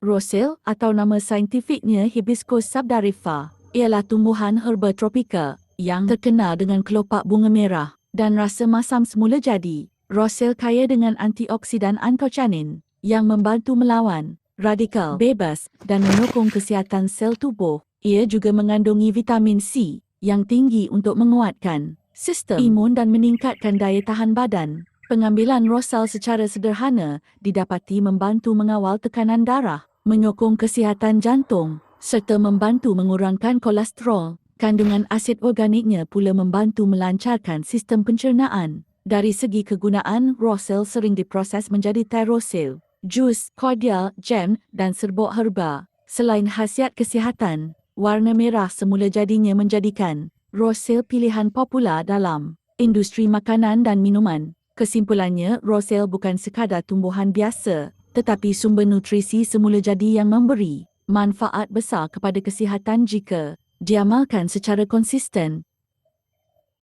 Rosil atau nama saintifiknya Hibiscus subdarifa ialah tumbuhan herba tropika yang terkenal dengan kelopak bunga merah dan rasa masam semula jadi. Rosil kaya dengan antioksidan antocianin yang membantu melawan radikal bebas dan menyokong kesihatan sel tubuh. Ia juga mengandungi vitamin C yang tinggi untuk menguatkan sistem imun dan meningkatkan daya tahan badan. Pengambilan Rosil secara sederhana didapati membantu mengawal tekanan darah, menyokong kesihatan jantung serta membantu mengurangkan kolesterol. Kandungan asid organiknya pula membantu melancarkan sistem pencernaan. Dari segi kegunaan, Rosil sering diproses menjadi teh rosil, jus, kordial, jam dan serbuk herba. Selain khasiat kesihatan, warna merah semula jadinya menjadikan Rosil pilihan popular dalam industri makanan dan minuman. Kesimpulannya, Rosil bukan sekadar tumbuhan biasa, tetapi sumber nutrisi semula jadi yang memberi manfaat besar kepada kesihatan jika diamalkan secara konsisten.